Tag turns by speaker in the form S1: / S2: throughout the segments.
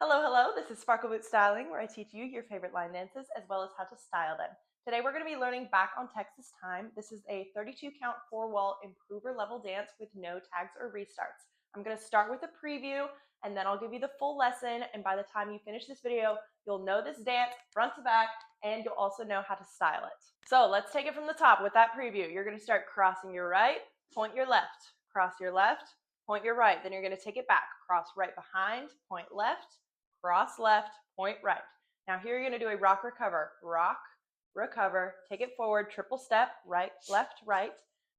S1: Hello, hello. This is Sparkle Boot Styling, where I teach you your favorite line dances as well as how to style them. Today we're going to be learning Back on Texas Time. This is a 32 count 4-wall improver level dance with no tags or restarts. I'm going to start with a preview and then I'll give you the full lesson, and by the time you finish this video, you'll know this dance front to back and you'll also know how to style it. So let's take it from the top with that preview. You're going to start crossing your right, point your left, cross your left, point your right. Then you're going to take it back, cross right behind, point left, cross left, point right. Now here you're going to do a rock recover. Rock, recover, take it forward, triple step, right, left, right.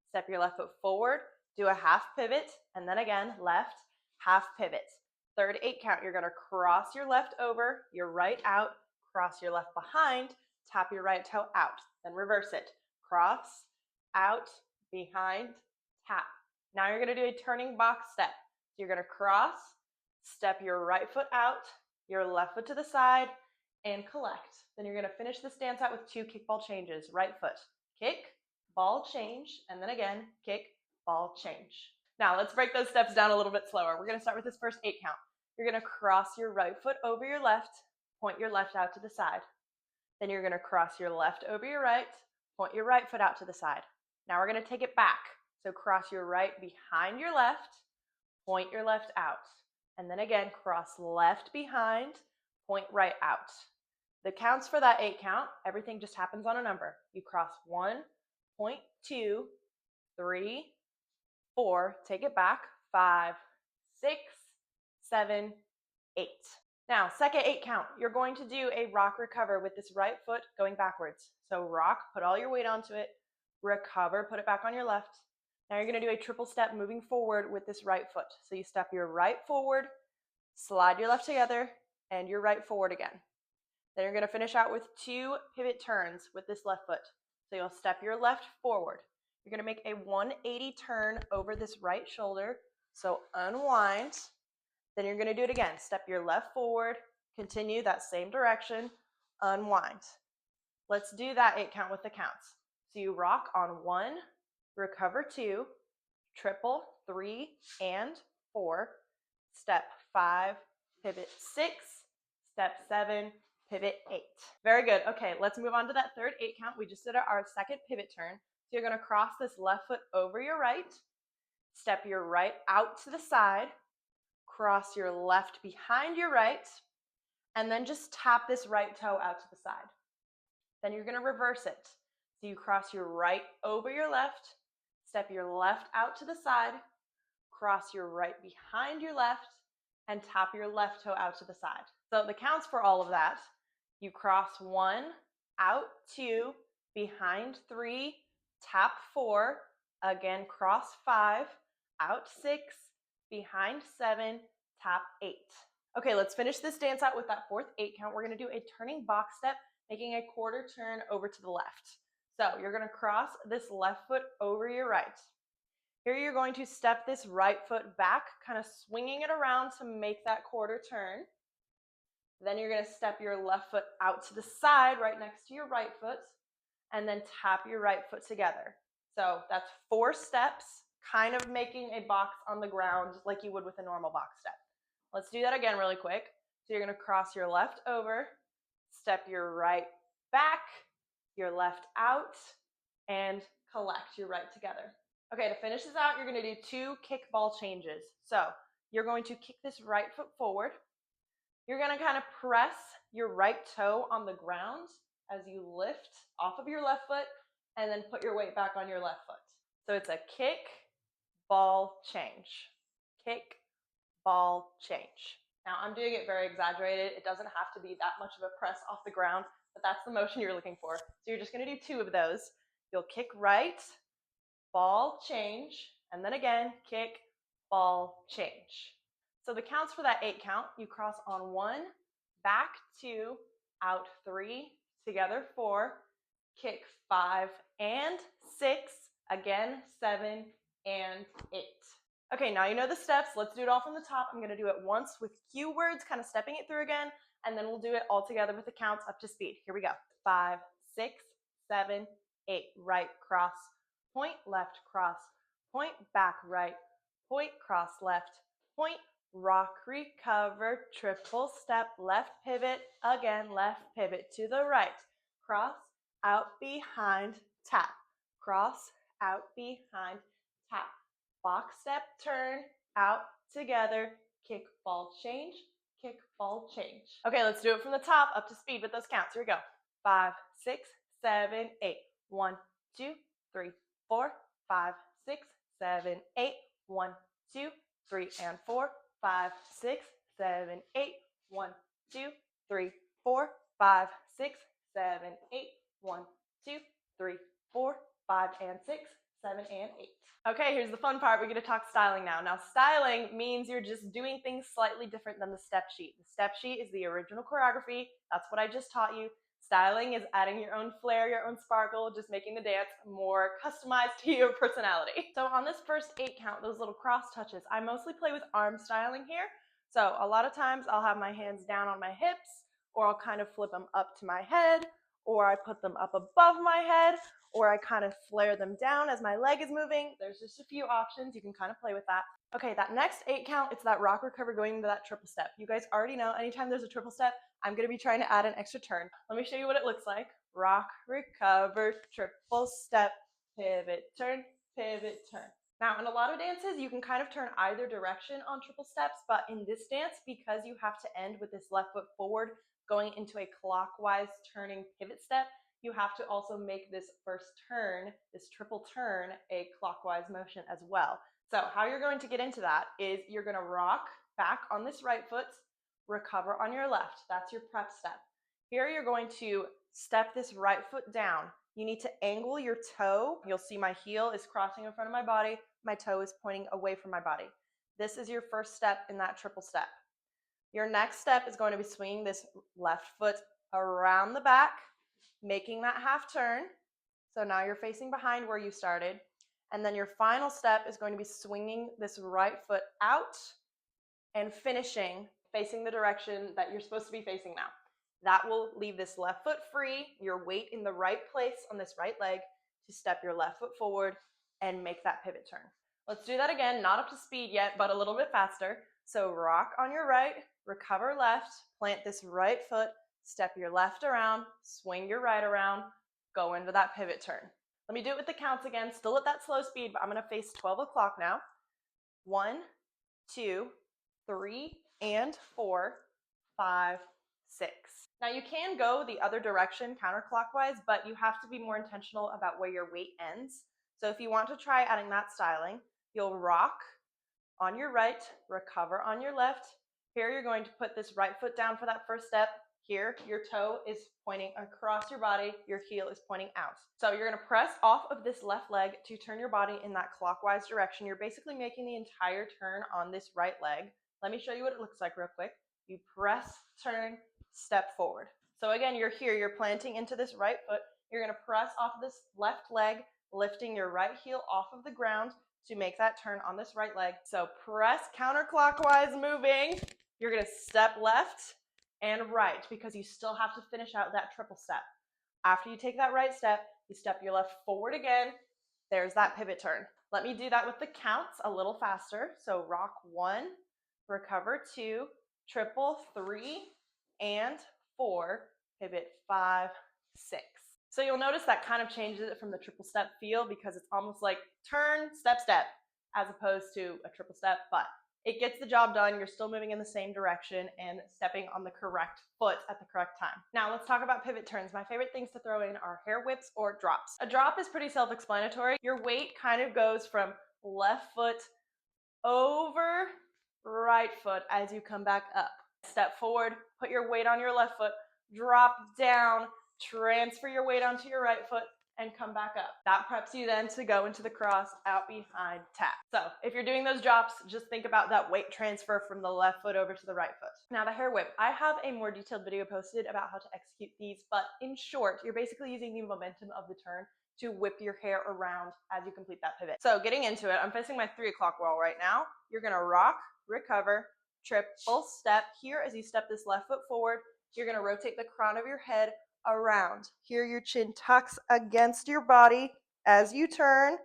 S1: Step your left foot forward, do a half pivot, and then again, left, half pivot. Third 8 count, you're going to cross your left over, your right out, cross your left behind, tap your right toe out, then reverse it. Cross, out, behind, tap. Now you're going to do a turning box step. So you're going to cross, step your right foot out, your left foot to the side, and collect. Then you're going to finish this dance out with 2 kickball changes. Right foot, kick, ball change, and then again, kick, ball change. Now let's break those steps down a little bit slower. We're going to start with this first 8 count. You're going to cross your right foot over your left, point your left out to the side. Then you're going to cross your left over your right, point your right foot out to the side. Now we're going to take it back. So cross your right behind your left, point your left out. And then again, cross left behind, point right out. The counts for that 8 count, everything just happens on a number. You cross 1, point 2, 3, 4, take it back, 5, 6, 7, 8. Now, second 8 count, you're going to do a rock recover with this right foot going backwards. So rock, put all your weight onto it, recover, put it back on your left. Now you're going to do a triple step moving forward with this right foot. So you step your right forward, slide your left together, and your right forward again. Then you're going to finish out with 2 pivot turns with this left foot. So you'll step your left forward. You're going to make a 180 turn over this right shoulder. So unwind. Then you're going to do it again. Step your left forward, continue that same direction, unwind. Let's do that 8 count with the counts. So you rock on 1, recover 2, triple 3 and 4, step 5, pivot 6, step 7, pivot 8. Very good. Okay, let's move on to that third 8 count. We just did our second pivot turn. So you're going to cross this left foot over your right, step your right out to the side, cross your left behind your right, and then just tap this right toe out to the side. Then you're going to reverse it. So you cross your right over your left, step your left out to the side, cross your right behind your left, and tap your left toe out to the side. So the counts for all of that, you cross 1, out 2, behind 3, tap 4, again cross 5, out 6, behind 7, tap 8. Okay, let's finish this dance out with that fourth 8 count. We're going to do a turning box step, making a quarter turn over to the left. So you're going to cross this left foot over your right. Here you're going to step this right foot back, kind of swinging it around to make that quarter turn. Then you're going to step your left foot out to the side right next to your right foot, and then tap your right foot together. So that's 4 steps, kind of making a box on the ground like you would with a normal box step. Let's do that again really quick. So you're going to cross your left over, step your right back, your left out, and collect your right together. Okay, to finish this out, you're going to do 2 kick ball changes. So you're going to kick this right foot forward. You're going to kind of press your right toe on the ground as you lift off of your left foot and then put your weight back on your left foot. So it's a kick, ball, change. Kick, ball, change. Now I'm doing it very exaggerated. It doesn't have to be that much of a press off the ground, but that's the motion you're looking for. So you're just going to do 2 of those. You'll kick right, ball, change, and then again, kick, ball, change. So the counts for that 8 count, you cross on 1, back 2, out 3, together 4, kick 5 and 6, again 7 and 8. Okay, now you know the steps. Let's do it all from the top. I'm going to do it once with cue words, kind of stepping it through again, and then we'll do it all together with the counts up to speed. Here we go. 5, 6, 7, 8. Right, cross, point, left, cross, point, back, right, point, cross, left, point, rock, recover, triple step, left pivot, again, left pivot to the right, cross, out, behind, tap, cross, out, behind, tap, box step, turn, out, together, kick, ball, change, kick, ball, change. Okay, let's do it from the top up to speed with those counts. Here we go. 5, 6, 7, 8. 1, 2, 3, 4, 5, 6, 7, 8. 1, 2, 3, and 4, 5, 6, 7, 8. 1, 2, 3, 4, 5, 6, 7, 8. 1, 2, 3, 4, 5, and 6, 7, and 8. Okay, here's the fun part. We're going to talk styling now. Now, styling means you're just doing things slightly different than the step sheet. The step sheet is the original choreography. That's what I just taught you. Styling is adding your own flair, your own sparkle, just making the dance more customized to your personality. So on this first 8 count, those little cross touches, I mostly play with arm styling here. So a lot of times I'll have my hands down on my hips, or I'll kind of flip them up to my head, or I put them up above my head, or I kind of flare them down as my leg is moving. There's just a few options. You can kind of play with that. Okay, that next 8 count, it's that rock, recover, going into that triple step. You guys already know anytime there's a triple step, I'm going to be trying to add an extra turn. Let me show you what it looks like. Rock, recover, triple step, pivot, turn, pivot, turn. Now, in a lot of dances, you can kind of turn either direction on triple steps, but in this dance, because you have to end with this left foot forward, going into a clockwise turning pivot step, you have to also make this first turn, this triple turn, a clockwise motion as well. So how you're going to get into that is you're going to rock back on this right foot, recover on your left. That's your prep step. Here you're going to step this right foot down. You need to angle your toe. You'll see my heel is crossing in front of my body. My toe is pointing away from my body. This is your first step in that triple step. Your next step is going to be swinging this left foot around the back, making that half turn. So now you're facing behind where you started. And then your final step is going to be swinging this right foot out and finishing facing the direction that you're supposed to be facing now. That will leave this left foot free, your weight in the right place on this right leg to step your left foot forward and make that pivot turn. Let's do that again, not up to speed yet, but a little bit faster. So rock on your right, recover left, plant this right foot, step your left around, swing your right around, go into that pivot turn. Let me do it with the counts again, still at that slow speed, but I'm going to face 12 o'clock now. 1, 2, 3, and 4, 5, 6. Now you can go the other direction counterclockwise, but you have to be more intentional about where your weight ends. So if you want to try adding that styling, you'll rock on your right, recover on your left. Here you're going to put this right foot down for that first step. Here, your toe is pointing across your body, your heel is pointing out. So you're going to press off of this left leg to turn your body in that clockwise direction. You're basically making the entire turn on this right leg. Let me show you what it looks like real quick. You press, turn, step forward. So again, you're here, you're planting into this right foot. You're going to press off of this left leg, lifting your right heel off of the ground to make that turn on this right leg. So press counterclockwise moving. You're going to step left and right because you still have to finish out that triple step. After you take that right step, you step your left forward again. There's that pivot turn. Let me do that with the counts a little faster. So rock 1, recover 2, triple 3, and 4, pivot 5, 6. So you'll notice that kind of changes it from the triple step feel because it's almost like turn, step, step, as opposed to a triple step, but it gets the job done. You're still moving in the same direction and stepping on the correct foot at the correct time. Now let's talk about pivot turns. My favorite things to throw in are hair whips or drops. A drop is pretty self-explanatory. Your weight kind of goes from left foot over right foot as you come back up. Step forward, put your weight on your left foot, drop down, transfer your weight onto your right foot, and come back up. That preps you then to go into the cross, out, behind, tap. So if you're doing those drops, just think about that weight transfer from the left foot over to the right foot. Now the hair whip. I have a more detailed video posted about how to execute these, but in short, you're basically using the momentum of the turn to whip your hair around as you complete that pivot. So getting into it, I'm facing my 3 o'clock wall right now. You're gonna rock, recover, triple step. Here as you step this left foot forward, you're gonna rotate the crown of your head around. Here your chin tucks against your body as you turn,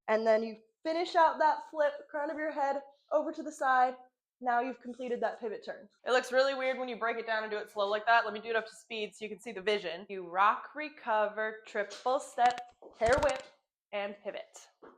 S1: and then you finish out that flip, crown of your head over to the side, Now you've completed that pivot turn. It looks really weird when you break it down and do it slow like that. Let me do it up to speed so you can see the vision. You rock, recover, triple step, hair whip, and pivot.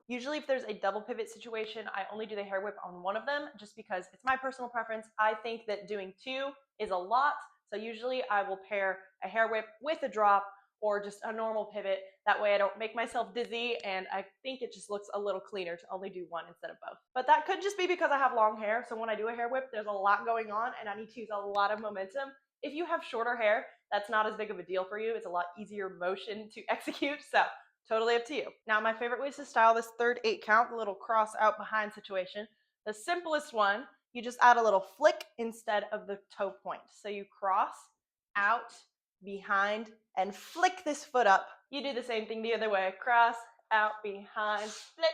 S1: Usually if there's a double pivot situation, I only do the hair whip on one of them just because it's my personal preference. I think that doing two is a lot. So usually I will pair a hair whip with a drop or just a normal pivot. That way I don't make myself dizzy, and I think it just looks a little cleaner to only do one instead of both. But that could just be because I have long hair, so when I do a hair whip, there's a lot going on and I need to use a lot of momentum. If you have shorter hair, that's not as big of a deal for you. It's a lot easier motion to execute, so totally up to you. Now, my favorite ways to style this third 8 count, the little cross out behind situation, the simplest one, you just add a little flick instead of the toe point. So you cross, out, behind, and flick this foot up. You do the same thing the other way. Cross, out, behind, flick.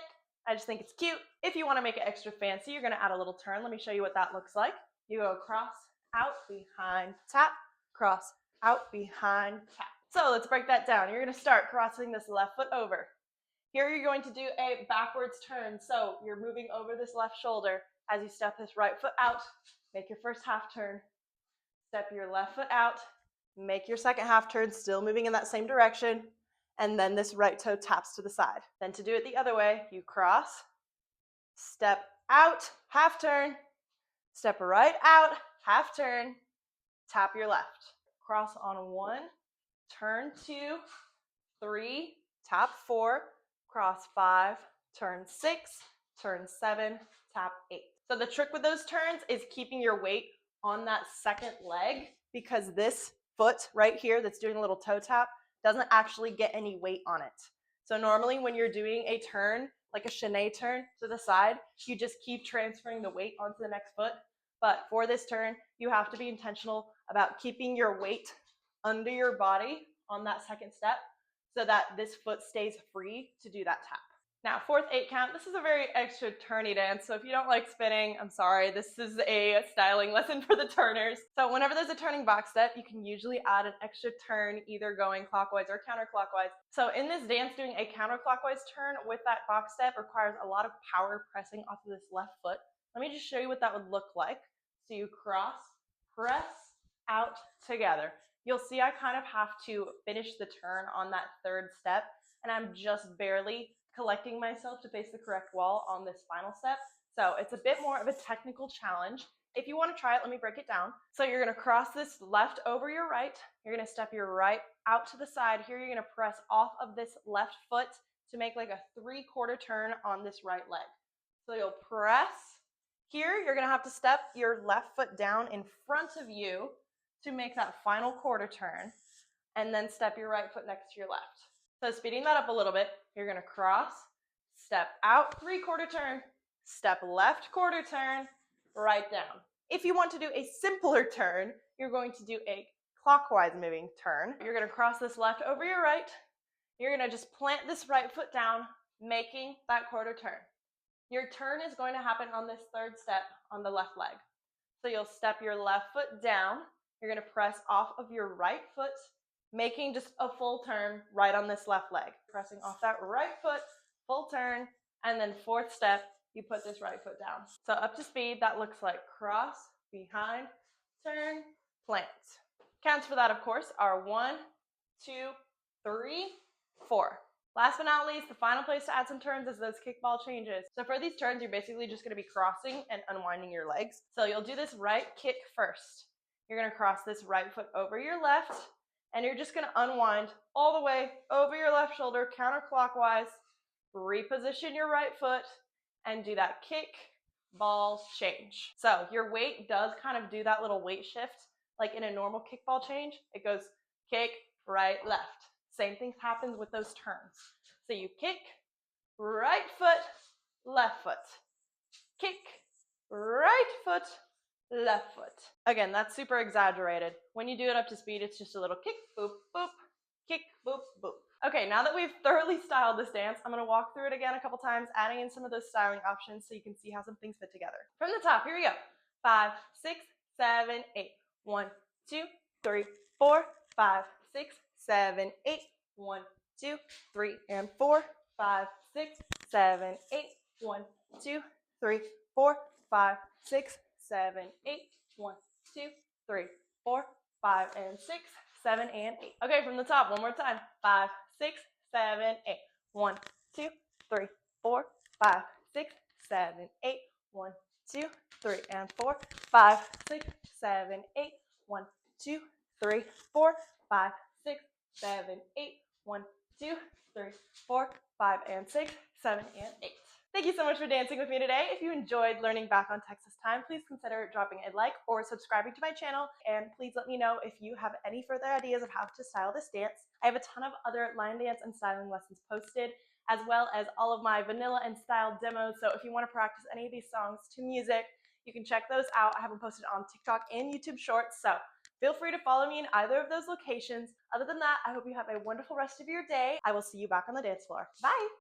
S1: I just think it's cute. If you want to make it extra fancy, you're going to add a little turn. Let me show you what that looks like. You go cross, out, behind, tap, cross, out, behind, tap. So let's break that down. You're going to start crossing this left foot over. Here you're going to do a backwards turn. So you're moving over this left shoulder as you step this right foot out. Make your first half turn. Step your left foot out. Make your second half turn, still moving in that same direction, and then this right toe taps to the side. Then to do it the other way, you cross, step out, half turn, step right out, half turn, tap your left. Cross on 1, turn 2, 3, tap 4, cross 5, turn 6, turn 7, tap 8. So the trick with those turns is keeping your weight on that second leg, because this foot right here that's doing a little toe tap doesn't actually get any weight on it. So normally when you're doing a turn, like a chaîné turn to the side, you just keep transferring the weight onto the next foot. But for this turn, you have to be intentional about keeping your weight under your body on that second step so that this foot stays free to do that tap. Now, fourth 8 count, this is a very extra turny dance, so if you don't like spinning, I'm sorry, this is a styling lesson for the turners. So whenever there's a turning box step, you can usually add an extra turn, either going clockwise or counterclockwise. So in this dance, doing a counterclockwise turn with that box step requires a lot of power pressing off of this left foot. Let me just show you what that would look like. So you cross, press, out, together. You'll see I kind of have to finish the turn on that third step, and I'm just barely collecting myself to face the correct wall on this final step. So it's a bit more of a technical challenge. If you want to try it, let me break it down. So you're going to cross this left over your right. You're going to step your right out to the side. Here you're going to press off of this left foot to make like a 3/4 turn on this right leg. So you'll press. Here you're going to have to step your left foot down in front of you to make that final quarter turn, and then step your right foot next to your left. So speeding that up a little bit, you're going to cross, step out, 3/4 turn, step left quarter turn, right down. If you want to do a simpler turn, you're going to do a clockwise moving turn. You're going to cross this left over your right. You're going to just plant this right foot down, making that quarter turn. Your turn is going to happen on this third step on the left leg. So you'll step your left foot down. You're going to press off of your right foot, making just a full turn right on this left leg. Pressing off that right foot, full turn, and then fourth step, you put this right foot down. So up to speed, that looks like cross, behind, turn, plant. Counts for that, of course, are 1, 2, 3, 4. Last but not least, the final place to add some turns is those kickball changes. So for these turns, you're basically just going to be crossing and unwinding your legs. So you'll do this right kick first. You're going to cross this right foot over your left, and you're just going to unwind all the way over your left shoulder, counterclockwise, reposition your right foot, and do that kick, ball, change. So your weight does kind of do that little weight shift, like in a normal kickball change. It goes kick, right, left. Same thing happens with those turns. So you kick, right foot, left foot. Kick, right foot, left foot. Again, that's super exaggerated. When you do it up to speed, it's just a little kick, boop, boop, kick, boop, boop. Okay, now that we've thoroughly styled this dance, I'm going to walk through it again a couple times, adding in some of those styling options so you can see how some things fit together. From the top, here we go. 5, 6, 7, 8. 1, 2, 3, 4, 5, 6, 7, 8. 1, 2, 3, and 4, 5, 6, 7, 8. 1, 2, 3, 4, 5, 6, 7, 8. 1, 2, 3, 4, 5, and 6, 7, and 8. Okay, from the top, one more time. 5, 6, 7, 8. 1, 2, 3, 4, 5, 6, 7, 8. 1, 2, 3, and 4, 5, 6, 7, 8. 1, 2, 3, 4, 5, 6, 7, 8. 1, 2, 3, 4, 5, and 6, 7, and 8. Thank you so much for dancing with me today. If you enjoyed learning back on Texas time, please consider dropping a like or subscribing to my channel. And please let me know if you have any further ideas of how to style this dance. I have a ton of other line dance and styling lessons posted, as well as all of my vanilla and style demos. So if you want to practice any of these songs to music, you can check those out. I have them posted on TikTok and YouTube Shorts. So feel free to follow me in either of those locations. Other than that, I hope you have a wonderful rest of your day. I will see you back on the dance floor. Bye.